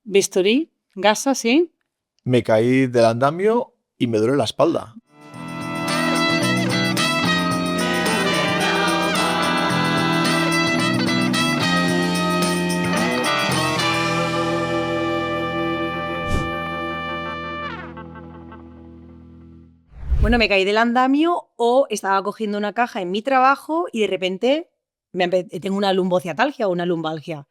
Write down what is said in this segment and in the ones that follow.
Bisturí, gasa, sí. Me caí del andamio y me duele la espalda. Bueno, me caí del andamio o estaba cogiendo una caja en mi trabajo y de repente tengo una lumbociatalgia o una lumbalgia.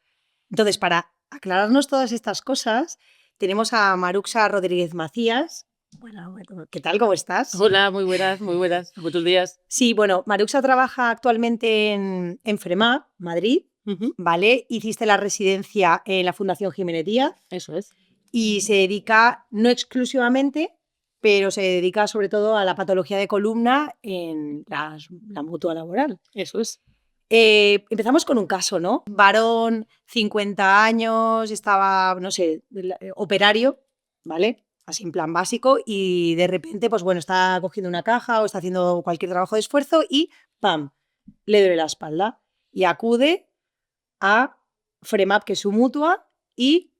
Entonces, para aclararnos todas estas cosas, tenemos a Maruxa Rodríguez Macías. Bueno, ¿qué tal? ¿Cómo estás? Hola, muy buenas, buenos días. Sí, bueno, Maruxa trabaja actualmente en FREMAP, Madrid, ¿vale? Hiciste la residencia en la Fundación Jiménez Díaz. Eso es. Y se dedica, no exclusivamente, pero se dedica sobre todo a la patología de columna en la mutua laboral. Eso es. Empezamos con un caso, ¿no? Varón, 50 años, estaba, no sé, operario, ¿vale? Así en plan básico, y de repente, pues bueno, está cogiendo una caja o está haciendo cualquier trabajo de esfuerzo y ¡pam! Le duele la espalda. Y acude a FREMAP, que es su mutua, y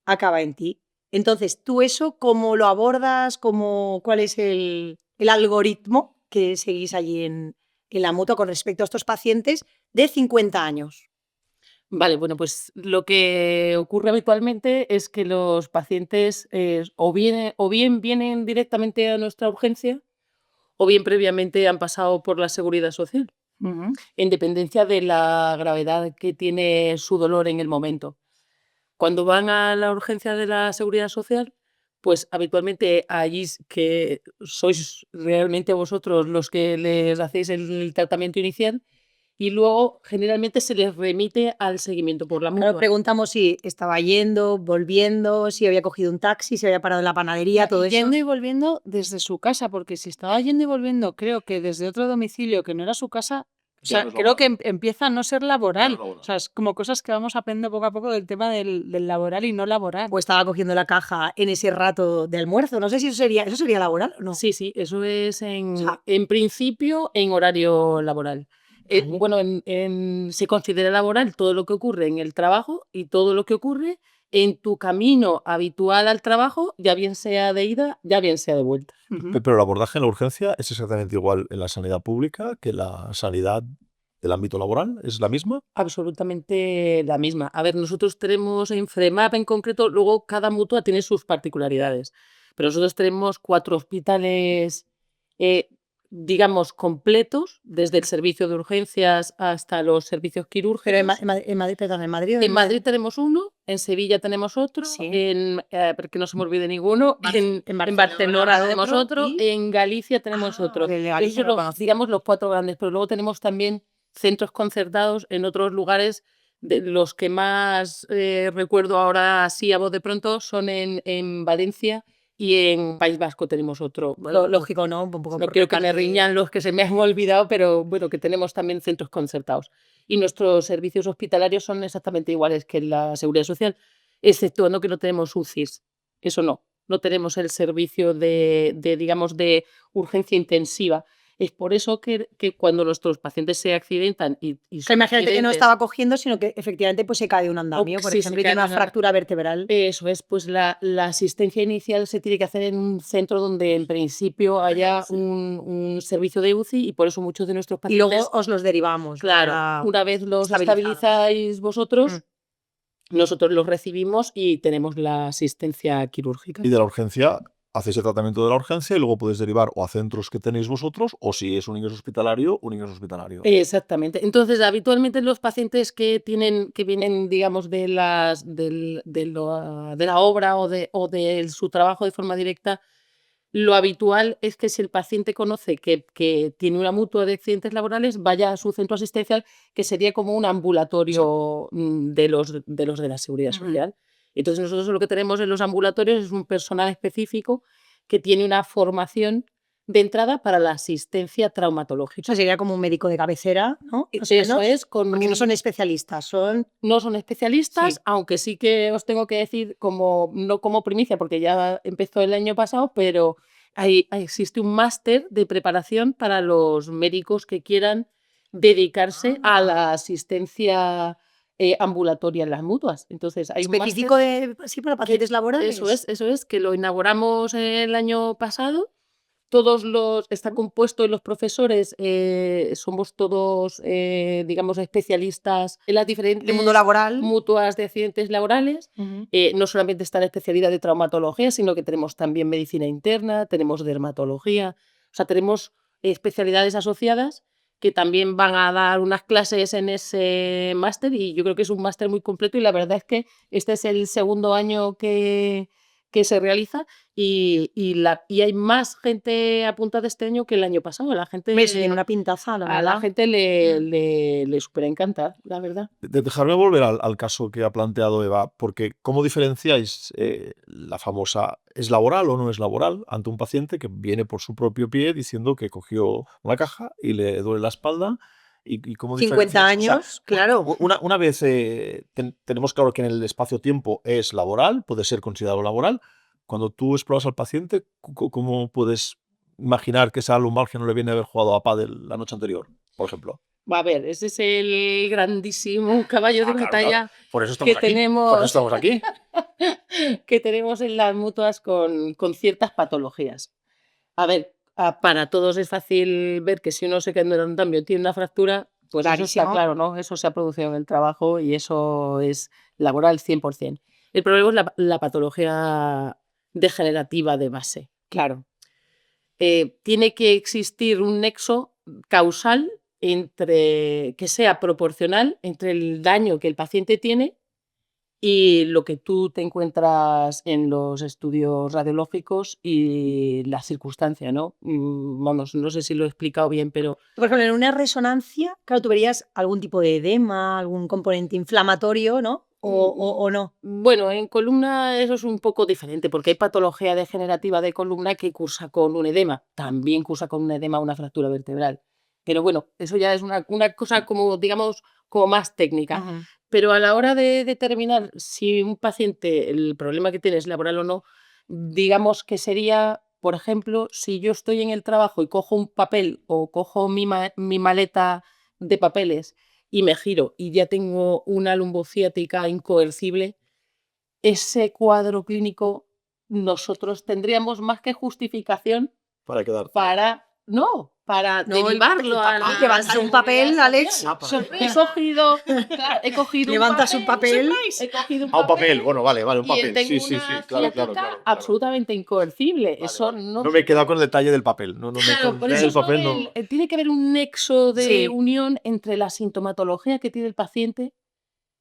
acaba en ti. Entonces, ¿tú eso cómo lo abordas? ¿Cuál es el algoritmo que seguís allí en la mutua con respecto a estos pacientes de 50 años? Vale, bueno, pues lo que ocurre habitualmente es que los pacientes o bien vienen directamente a nuestra urgencia o bien previamente han pasado por la Seguridad Social, en dependencia de la gravedad que tiene su dolor en el momento. Cuando van a la urgencia de la Seguridad Social, pues habitualmente allí que sois realmente vosotros los que les hacéis el tratamiento inicial y luego generalmente se les remite al seguimiento por la mutua. Claro, preguntamos si estaba yendo, volviendo, si había cogido un taxi, si había parado en la panadería, todo eso. Yendo y volviendo desde su casa, porque si estaba yendo y volviendo, creo que desde otro domicilio que no era su casa, o sea, creo que empieza a no ser laboral. O sea, es como cosas que vamos aprendiendo poco a poco del tema del laboral y no laboral. O estaba cogiendo la caja en ese rato de almuerzo. No sé si eso sería laboral o no. Sí, eso es en principio en horario laboral. Vale. Bueno, se considera laboral todo lo que ocurre en el trabajo y todo lo que ocurre en tu camino habitual al trabajo, ya bien sea de ida, ya bien sea de vuelta. Pero el abordaje en la urgencia es exactamente igual en la sanidad pública que la sanidad del ámbito laboral. ¿Es la misma? Absolutamente la misma. A ver, nosotros tenemos en FREMAP en concreto, luego cada mutua tiene sus particularidades, pero nosotros tenemos 4 hospitales, digamos, completos, desde el servicio de urgencias hasta los servicios quirúrgicos. Pero en Madrid, perdón, ¿en Madrid? En Madrid tenemos uno, en Sevilla tenemos otro, Sí. porque no se me olvide ninguno, en Barcelona tenemos otro, en Galicia tenemos otro. Digamos los 4 grandes, pero luego tenemos también centros concertados en otros lugares. De los que más recuerdo ahora así a voz de pronto son en Valencia y en País Vasco tenemos otro. Lógico, ¿no? Un poco no quiero que me riñan los que se me han olvidado, pero bueno, que tenemos también centros concertados. Y nuestros servicios hospitalarios son exactamente iguales que en la Seguridad Social, exceptuando que no tenemos UCIs. Eso no tenemos el servicio digamos, de urgencia intensiva. Es por eso que cuando nuestros pacientes se accidentan imagínate que no estaba cogiendo, sino que efectivamente pues se cae de un andamio, por ejemplo, y tiene una fractura vertebral. Eso es, pues la asistencia inicial se tiene que hacer en un centro donde en principio haya un servicio de UCI y por eso muchos de nuestros pacientes... Y luego os los derivamos. Claro, una vez los estabilizáis vosotros, nosotros los recibimos y tenemos la asistencia quirúrgica. Y de la urgencia, hacéis el tratamiento de la urgencia y luego podéis derivar o a centros que tenéis vosotros o si es un ingreso hospitalario, un ingreso hospitalario. Exactamente. Entonces, habitualmente los pacientes que vienen, digamos, de la obra o de su trabajo de forma directa, lo habitual es que si el paciente conoce que tiene una mutua de accidentes laborales, vaya a su centro asistencial, que sería como un ambulatorio de los de la Seguridad Social. Entonces, nosotros lo que tenemos en los ambulatorios es un personal específico que tiene una formación de entrada para la asistencia traumatológica. O sea, sería como un médico de cabecera, ¿no? Eso es. Porque no son especialistas, No son especialistas, sí. Aunque sí que os tengo que decir, no como primicia, porque ya empezó el año pasado, pero existe un máster de preparación para los médicos que quieran dedicarse a la asistencia ambulatoria en las mutuas. Entonces, hay un Específico máster sí, para que pacientes laborales. eso es, que lo inauguramos el año pasado. Está compuesto, los profesores somos todos, digamos, especialistas en las El mundo diferentes laboral. mutuas de accidentes laborales. Ujú. No solamente está la especialidad de traumatología, sino que tenemos también medicina interna, tenemos dermatología, o sea, tenemos especialidades asociadas que también van a dar unas clases en ese máster, y yo creo que es un máster muy completo, y la verdad es que este es el segundo año que se realiza, y hay más gente apuntada este año que el año pasado. Eso tiene una pintaza, la A la verdad. gente le súper encanta, la verdad. Dejarme volver al caso que ha planteado Eva, porque ¿cómo diferenciáis la famosa ¿es laboral o no es laboral? Ante un paciente que viene por su propio pie diciendo que cogió una caja y le duele la espalda. ¿Y cómo 50 diferenciáis? O sea, años, claro. una vez tenemos claro que en el espacio-tiempo es laboral, puede ser considerado laboral. Cuando tú exploras al paciente, ¿cómo puedes imaginar que esa lumbalgia no le viene a haber jugado a pádel la noche anterior, por ejemplo? Va a ver, ese es el grandísimo caballo de Claro, batalla por eso que estamos aquí. Por eso estamos aquí. que tenemos en las mutuas con ciertas patologías. A ver, para todos es fácil ver que si uno se queda en un andamio tiene una fractura, pues eso está Clarísimo. claro, ¿no? Eso se ha producido en el trabajo y eso es laboral 100%. El problema es la patología degenerativa de base. Claro. Tiene que existir un nexo causal que sea proporcional entre el daño que el paciente tiene y lo que tú te encuentras en los estudios radiológicos y la circunstancia, ¿no? Vamos, no sé si lo he explicado bien, pero Por ejemplo, en una resonancia, claro, tú verías algún tipo de edema, algún componente inflamatorio, ¿no? O no. bueno, en columna eso es un poco diferente, porque hay patología degenerativa de columna que cursa con un edema. También cursa con un edema una fractura vertebral. Pero bueno, eso ya es una cosa como, digamos, como más técnica. Ujú. Pero a la hora de determinar si un paciente, el problema que tiene es laboral o no, digamos que sería, por ejemplo, si yo estoy en el trabajo y cojo un papel o cojo mi maleta de papeles y me giro y ya tengo una lumbociática incoercible, ese cuadro clínico nosotros tendríamos más que justificación Para quedar. para No, el derivarlo a papel, la levantas un papel, seguridad Alex. social. He cogido Levantas un papel. he cogido un Ah, un papel. papel Bueno, vale, un y papel. tengo Sí, sí, sí. una Claro, ciática absolutamente incoercible. Eso no No me he quedado con el detalle del papel. No, Claro, por el eso papel no. tiene que haber un nexo de Sí. unión entre la sintomatología que tiene el paciente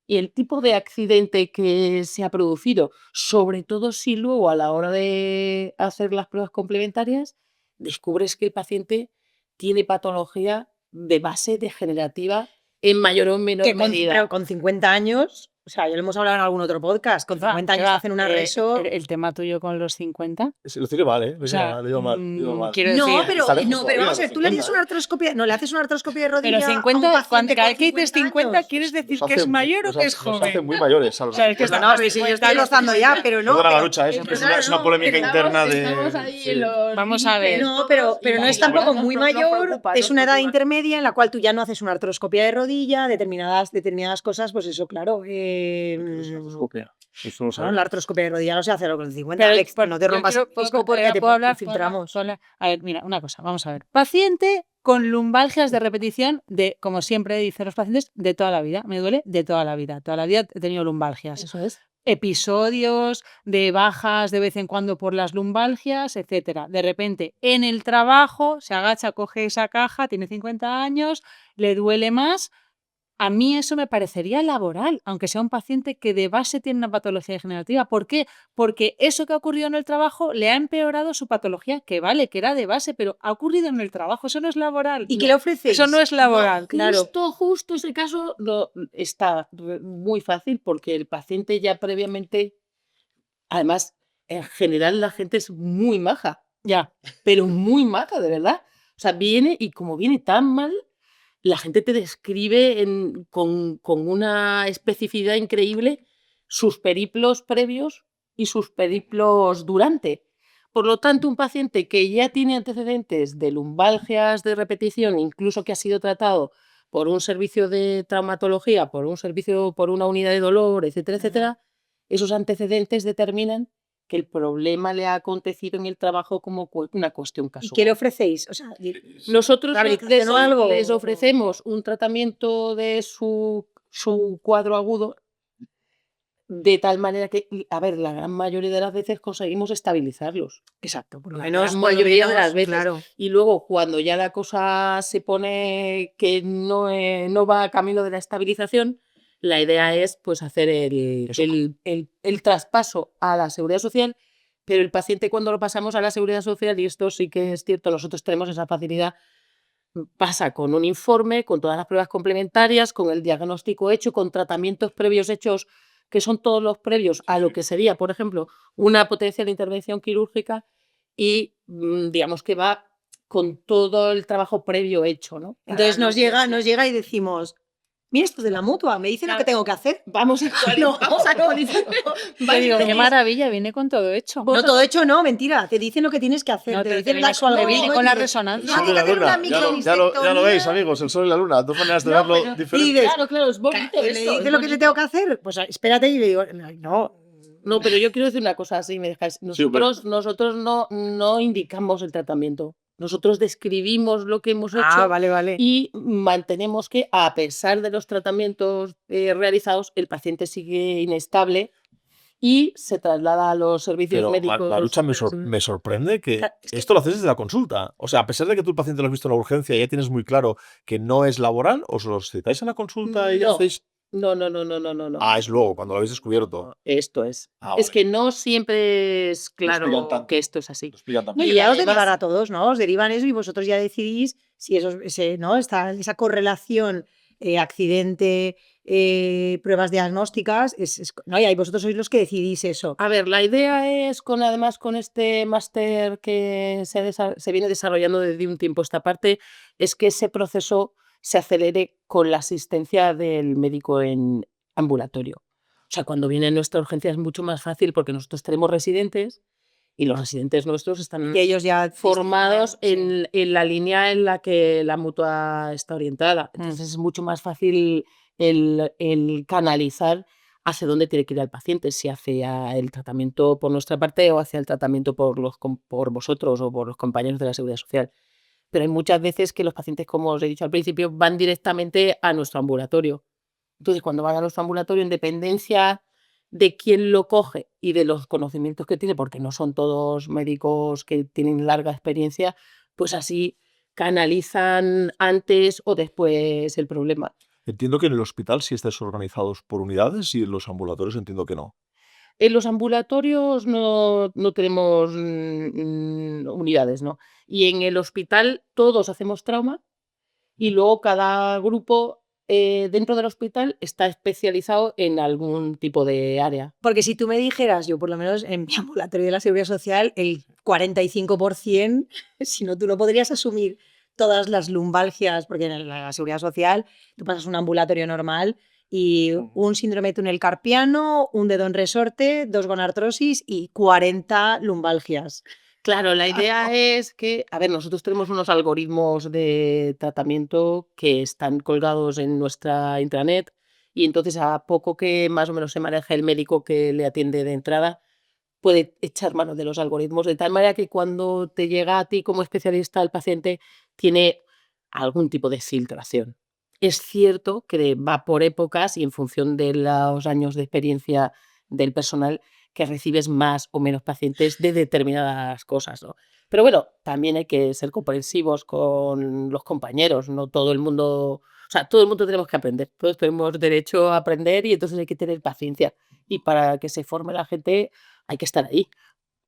y el tipo de accidente que se ha producido, sobre todo si luego a la hora de hacer las pruebas complementarias descubres que el paciente tiene patología de base degenerativa en mayor o menor Que medida. pero con 50 años, o sea, ya lo hemos hablado en algún otro podcast, con 50 años te hacen una reso. El tema tuyo con los 50. Lo tiene mal, ¿eh? O sea, Lo digo mal. quiero No, decir, pero, está lejos no, pero todavía, vamos a ver, los tú le harías 50, una artroscopia, no, le haces una artroscopia de rodilla pero a un 50, paciente cada con vez que dices 50, años. ¿quieres decir Nos que es hace- mayor o nos que hace- es Nos hace joven? muy mayores. O sea, es que Pues estamos- no, si yo estoy rozando ya, pero no. Perdona, pero- Garucha, es una polémica interna de. Estamos ahí Sí. en los Vamos a ver. límites No, pero todos, no y es la tampoco verdad muy nos mayor, preocupa, es nos una edad preocupa. intermedia en la cual tú ya no haces una artroscopia de rodilla, determinadas cosas, pues eso, claro. Eso lo Claro, sabes. la artroscopia de rodilla no se hace a los 50, Pero, Alex, no te yo rompas quiero- el puedo- disco porque te puedo hablar, filtramos. A ver, mira, una cosa, vamos a ver. Paciente con lumbalgias de repetición de, como siempre dicen los pacientes, de toda la vida. Me duele de toda la vida. Toda la vida he tenido lumbalgias. Eso es. Episodios de bajas de vez en cuando por las lumbalgias, etcétera. De repente, en el trabajo, se agacha, coge esa caja, tiene 50 años, le duele más. A mí eso me parecería laboral, aunque sea un paciente que de base tiene una patología degenerativa. ¿Por qué? Porque eso que ha ocurrido en el trabajo le ha empeorado su patología, que vale, que era de base, pero ha ocurrido en el trabajo, eso no es laboral. ¿Y qué le ofrecéis? Eso no es laboral, claro. Justo ese caso está muy fácil porque el paciente ya previamente, además, en general la gente es muy maja, Ya. pero muy maja, de verdad. O sea, viene y como viene tan mal, la gente te describe con una especificidad increíble sus periplos previos y sus periplos durante. Por lo tanto, un paciente que ya tiene antecedentes de lumbalgias de repetición, incluso que ha sido tratado por un servicio de traumatología, por un servicio, por una unidad de dolor, etcétera, etcétera, esos antecedentes determinan que el problema le ha acontecido en el trabajo como una cuestión ¿Y casual. qué le ofrecéis? O sea, Nosotros ¿rehabilitación o algo? les ofrecemos un tratamiento de su cuadro agudo de tal manera que, a ver, la gran mayoría de las veces conseguimos estabilizarlos. Exacto, por lo La menos gran por lo mayoría de menos, las veces. claro. Y luego, cuando ya la cosa se pone que no va a camino de la estabilización, la idea es pues hacer Eso. el traspaso a la seguridad social, pero el paciente cuando lo pasamos a la seguridad social, y esto sí que es cierto, nosotros tenemos esa facilidad, pasa con un informe, con todas las pruebas complementarias, con el diagnóstico hecho, con tratamientos previos hechos, que son todos los previos a lo que sería, por ejemplo, una potencial intervención quirúrgica y digamos que va con todo el trabajo previo hecho, ¿no? Entonces Para nos lo que llega y decimos, mira esto de la mutua, me dice lo que Claro. tengo que hacer. vamos a No, vamos a actualizar. Yo digo, qué Vamos. maravilla, viene con todo hecho. No, todo hecho no, mentira, te dicen lo que tienes que hacer, No, te te dicen viene actual te viene agudo, con y la dices, resonancia. no, hay que hacer una Ya lo microdisectomía. veis, amigos, el sol y la luna. Dos maneras de No, verlo pero- diferentes. dices, Claro, es bonito le esto, dice es lo que te bonito. tengo que hacer, pues espérate y le digo, no. No, pero yo quiero decir una cosa, si me dejáis. Sí, hombre. Nosotros no indicamos el tratamiento. Nosotros describimos lo que hemos hecho Ah, vale. y mantenemos que, a pesar de los tratamientos realizados, el paciente sigue inestable y se traslada a los servicios Pero, médicos. Marucha, me sorprende que Claro, es que- esto lo haces desde la consulta. O sea, a pesar de que tú el paciente lo has visto en la urgencia y ya tienes muy claro que no es laboral, ¿os lo citáis en la consulta y No. hacéis...? No. Ah, es luego, cuando lo habéis descubierto. No, esto es. Ah, Es vale. que no siempre es explican claro tanto. que esto es así. Lo explican No, también. y Y ya os además- derivan a todos, ¿no? Os derivan eso y vosotros ya decidís si eso, ¿no? Esa correlación accidente, pruebas diagnósticas, ¿no? Y ahí vosotros sois los que decidís eso. A ver, la idea es, además con este máster que se viene desarrollando desde un tiempo a esta parte, es que ese proceso se acelere con la asistencia del médico en ambulatorio. O sea, cuando viene nuestra urgencia es mucho más fácil porque nosotros tenemos residentes y los residentes nuestros están Y ellos ya formados distinguen, en la línea en la que la mutua está orientada. Entonces es mucho más fácil el canalizar hacia dónde tiene que ir el paciente, si hacia el tratamiento por nuestra parte o hacia el tratamiento por vosotros o por los compañeros de la Seguridad Social. Pero hay muchas veces que los pacientes, como os he dicho al principio, van directamente a nuestro ambulatorio. Entonces, cuando van a nuestro ambulatorio, en dependencia de quién lo coge y de los conocimientos que tiene, porque no son todos médicos que tienen larga experiencia, pues así canalizan antes o después el problema. Entiendo que en el hospital sí estáis organizados por unidades y en los ambulatorios entiendo que no. En los ambulatorios no tenemos unidades, ¿no? Y en el hospital todos hacemos trauma y luego cada grupo dentro del hospital está especializado en algún tipo de área. Porque si tú me dijeras, yo por lo menos en mi ambulatorio de la Seguridad Social, el 45%, si no, tú no podrías asumir todas las lumbalgias, porque en la Seguridad Social tú pasas un ambulatorio normal y un síndrome de túnel carpiano, un dedo en resorte, 2 gonartrosis y 40 lumbalgias. Claro, la idea es que, a ver, nosotros tenemos unos algoritmos de tratamiento que están colgados en nuestra intranet y entonces a poco que más o menos se maneja el médico que le atiende de entrada, puede echar mano de los algoritmos de tal manera que cuando te llega a ti como especialista el paciente tiene algún tipo de filtración. Es cierto que va por épocas y en función de los años de experiencia del personal que recibes más o menos pacientes de determinadas cosas, ¿no? Pero bueno, también hay que ser comprensivos con los compañeros, no todo el mundo, o sea, todo el mundo tenemos que aprender, todos tenemos derecho a aprender y entonces hay que tener paciencia. Y para que se forme la gente hay que estar ahí.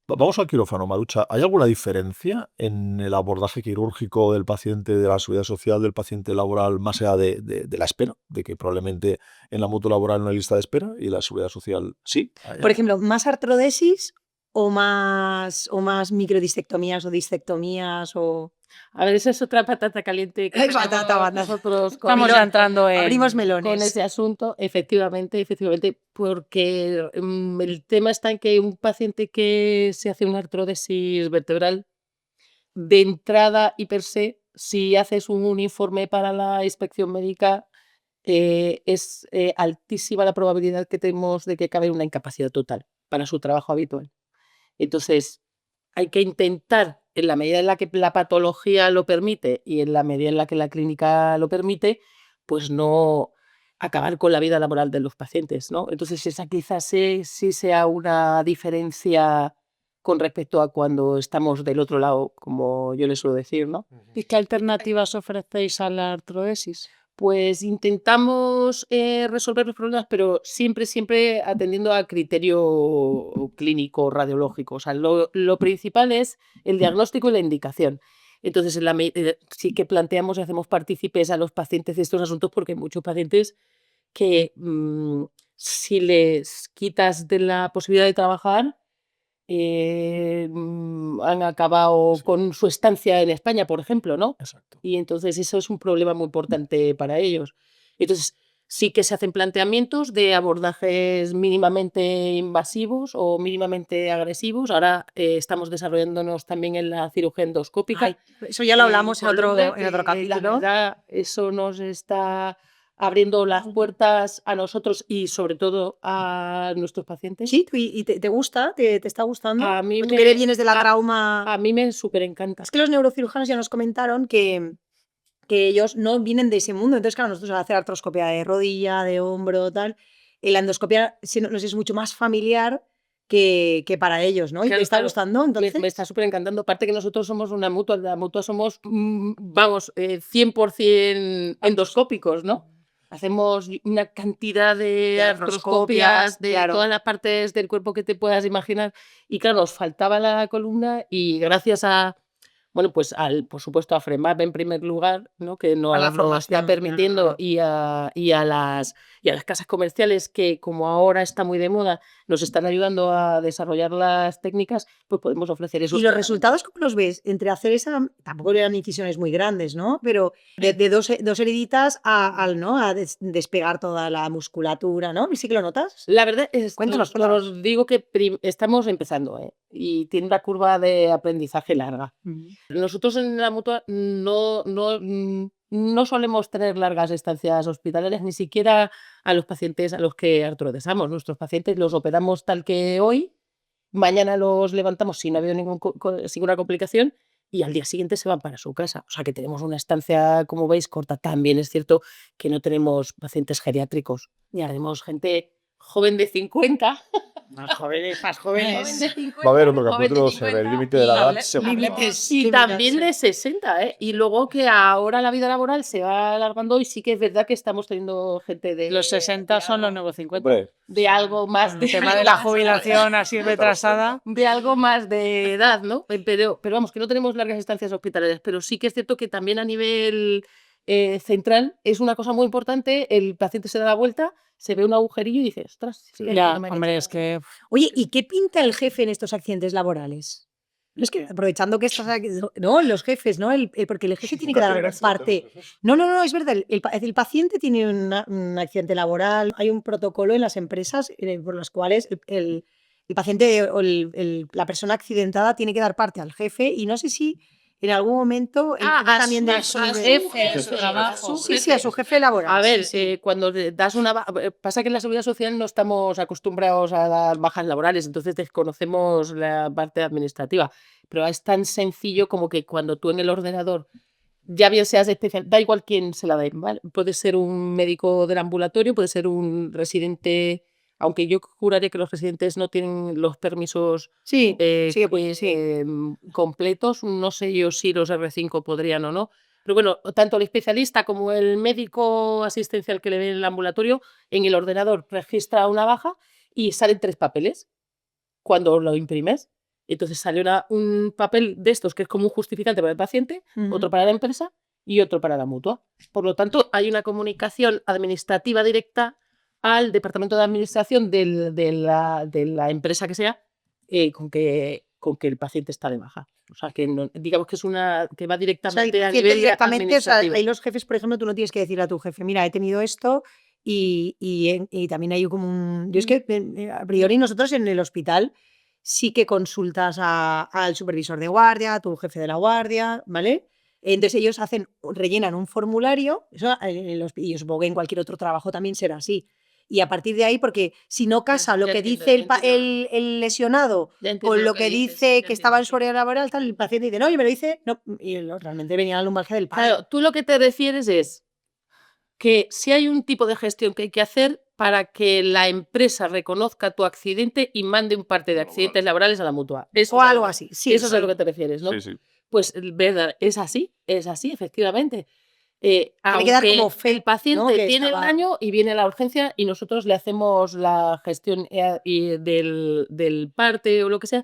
Vamos al quirófano, Marucha. ¿Hay alguna diferencia en el abordaje quirúrgico del paciente de la seguridad social, del paciente laboral, más allá de la espera? De que probablemente en la mutua laboral no hay lista de espera y la seguridad social sí. Por ejemplo, ¿más artrodesis o más microdisectomías o disectomías o...? A ver, esa es otra patata caliente que Ay, tenemos patata. nosotros Estamos ya entrando en... Abrimos con melones. ese asunto, efectivamente, porque el tema está en que un paciente que se hace una artrodesis vertebral, de entrada y per se, si haces un informe para la inspección médica, es altísima la probabilidad que tenemos de que acabe en una incapacidad total para su trabajo habitual. Entonces, hay que intentar, en la medida en la que la patología lo permite y en la medida en la que la clínica lo permite, pues no acabar con la vida laboral de los pacientes, ¿no? Entonces, esa quizás sí sea una diferencia con respecto a cuando estamos del otro lado, como yo les suelo decir, ¿no? ¿Y qué alternativas ofrecéis a la artrodesis? Pues intentamos resolver los problemas, pero siempre atendiendo al criterio clínico, radiológico. O sea, lo principal es el diagnóstico y la indicación. Entonces, sí que planteamos y hacemos partícipes a los pacientes de estos asuntos porque hay muchos pacientes que si les quitas de la posibilidad de trabajar, han acabado Sí. con su estancia en España, por ejemplo, ¿no? Exacto. Y entonces eso es un problema muy importante para ellos. Entonces, sí que se hacen planteamientos de abordajes mínimamente invasivos o mínimamente agresivos. Ahora estamos desarrollándonos también en la cirugía endoscópica. Ay, eso ya lo hablamos en otro Colombia, en otro que la capítulo. verdad, eso nos está abriendo las puertas a nosotros y sobre todo a nuestros pacientes. Sí, ¿y te gusta? ¿Te está gustando? A mí Tú me- que vienes de la a- trauma. A mí me súper encanta. Es que los neurocirujanos ya nos comentaron que ellos no vienen de ese mundo. Entonces, claro, nosotros al hacer artroscopia de rodilla, de hombro, tal, la endoscopia nos es mucho más familiar que para ellos, ¿no? ¿Y te Claro, está claro. gustando entonces? Me está súper encantando. Aparte que nosotros somos una mutua, la mutua somos, vamos, 100% endoscópicos, ¿no? Hacemos una cantidad de De artroscopias, artroscopias de claro. todas las partes del cuerpo que te puedas imaginar. Y claro, nos faltaba la columna y gracias a, bueno, pues por supuesto a FREMAP en primer lugar, ¿no? Que A la nos está formación, permitiendo claro. y a las casas comerciales que como ahora está muy de moda, nos están ayudando a desarrollar las técnicas, pues podemos ofrecer esos ¿Y los tratamientos. resultados cómo los ves? Entre hacer esa, tampoco eran incisiones muy grandes, ¿no? Pero de dos heriditas ¿no? a despegar toda la musculatura, ¿no? ¿Sí que lo notas? La verdad es, Cuéntanos. os digo que estamos empezando, ¿eh? Y tiene una curva de aprendizaje larga. Nosotros en la mutua no solemos tener largas estancias hospitalarias, ni siquiera a los pacientes a los que artrodesamos. Nuestros pacientes los operamos tal que hoy, mañana los levantamos si no ha habido ninguna complicación y al día siguiente se van para su casa. O sea que tenemos una estancia, como veis, corta. También es cierto que no tenemos pacientes geriátricos. Ya. Tenemos gente joven de 50. Más jóvenes, Joven de 50, Va a haber otro joven de capítulo sobre el 50 límite de la y edad. límites, y límites, también sí. de 60, ¿eh? Y luego que ahora la vida laboral se va alargando y sí que es verdad que estamos teniendo gente de Los 60 son los nuevos 50. Hombre, de algo más El tema de la jubilación así retrasada. de algo más de edad, ¿no? Pero vamos, que no tenemos largas estancias hospitalarias, pero sí que es cierto que también a nivel central es una cosa muy importante, el paciente se da la vuelta, se ve un agujerillo y dice, ostras, sí, Ya, no me han hombre, hecho es que Oye, ¿y qué pinta el jefe en estos accidentes laborales? No, es que aprovechando que estás aquí, no, los jefes, ¿no? Porque el jefe tiene que dar parte. No, es verdad. El paciente tiene un accidente laboral, hay un protocolo en las empresas por los cuales el paciente o la persona accidentada tiene que dar parte al jefe y no sé si en algún momento el jefe también a su debe- jefe, a su trabajo. Sí, a su jefe laboral. A ver, sí, sí. cuando das pasa que en la seguridad social no estamos acostumbrados a dar bajas laborales, entonces desconocemos la parte administrativa, pero es tan sencillo como que cuando tú en el ordenador, ya bien seas especial, da igual quién se la dé, ¿vale? Puede ser un médico del ambulatorio, puede ser un residente, aunque yo juraría que los residentes no tienen los permisos Sí, sí, pues sí. completos, no sé yo si los R5 podrían o no. Pero bueno, tanto el especialista como el médico asistencial que le ve en el ambulatorio, en el ordenador registra una baja y salen 3 papeles cuando lo imprimes. Entonces sale un papel de estos que es como un justificante para el paciente, otro para la empresa y otro para la mutua. Por lo tanto, hay una comunicación administrativa directa al departamento de administración de la empresa que sea con que el paciente está de baja. O sea, que digamos que es una que va O sea, directamente a el nivel directamente, o sea, administrativo. ahí los jefes, por ejemplo, tú no tienes que decirle a tu jefe, mira, he tenido esto y también hay como un... Yo es que a priori nosotros en el hospital sí que consultas al supervisor de guardia, a tu jefe de la guardia, ¿vale? Entonces ellos rellenan un formulario, eso y yo supongo que en cualquier otro trabajo también será así. Y a partir de ahí, porque si no casa lo ya que entiendo, dice ya entiendo. el lesionado Ya entiendo con lo lo que que dices, dice ya que estaba en entiendo, su horario laboral, tal, el paciente dice, no, y me lo dice, no, y realmente venía la lumbalgia del padre. Claro, tú lo que te refieres es que si hay un tipo de gestión que hay que hacer para que la empresa reconozca tu accidente y mande un parte de accidentes laborales a la mutua. Eso O es a algo lo- así, sí. Eso es a lo que te refieres, ¿no? Sí, sí. Pues verdad, es así, efectivamente. Tiene que dar Aunque como fe, el paciente ¿no? Que tiene el estaba- daño y viene a la urgencia y nosotros le hacemos la gestión del parte o lo que sea,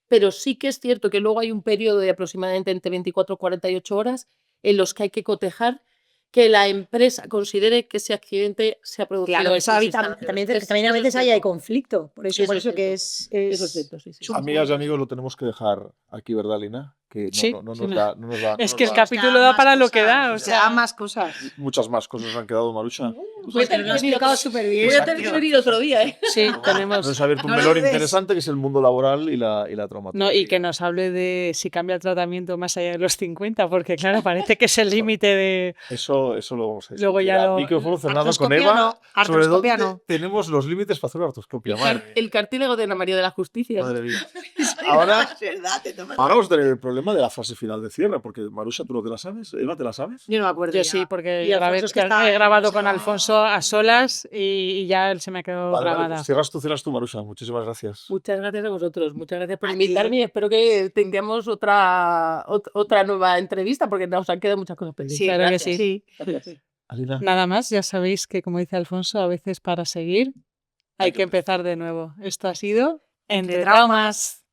pero sí que es cierto que luego hay un periodo de aproximadamente entre 24 y 48 horas en los que hay que cotejar que la empresa considere que ese accidente se ha producido Claro, en eso sus también, instalaciones. también a Eso es veces ahí hay cierto. conflicto. Por eso, Eso es cierto. que Eso es cierto, sí, sí. es un Amigas y punto. amigos, lo tenemos que dejar aquí, ¿verdad, Lina? Que Sí, no sí, nos no. da, no nos da, no Es nos que el da- capítulo da para lo que da, o Se da sea. más cosas. Muchas más cosas han quedado, Marucha. Voy a tener Lo has que venir explicado otro- súper bien. voy a tener que venir otro día, ¿eh? Sí, Nos tenemos. ha abierto un No lo melón dudes. interesante que es el mundo laboral y la traumatología. No, y que nos hable de si cambia el tratamiento más allá de los 50, porque claro, parece que es el límite de. Eso lo vamos a Luego ya discutir. lo- Micrófono cerrado con Artroscopia Eva. no, Sobre artroscopia dónde no. tenemos los límites para hacer una artroscopia. Madre, El cartílago de Ana María de la Justicia. madre mía. Ahora vamos a tener el problema de la fase final de cierre, porque Marucha, ¿tú lo te la sabes? Eva, ¿te la sabes? Yo no me acuerdo. Yo ya. sí, porque Y Alfonso es que está he grabado en- con Alfonso a solas y ya él se me ha quedado Vale, vale, grabada. pues cierras tú, Marucha. Muchísimas gracias. Muchas gracias a vosotros, muchas gracias por A ti. invitarme y espero que tengamos otra nueva entrevista porque nos han quedado muchas cosas pendientes. Sí, Claro que Gracias. sí. Gracias. Alina. Nada más, ya sabéis que, como dice Alfonso, a veces para seguir hay que empezar de nuevo. Esto ha sido Entre Traumas.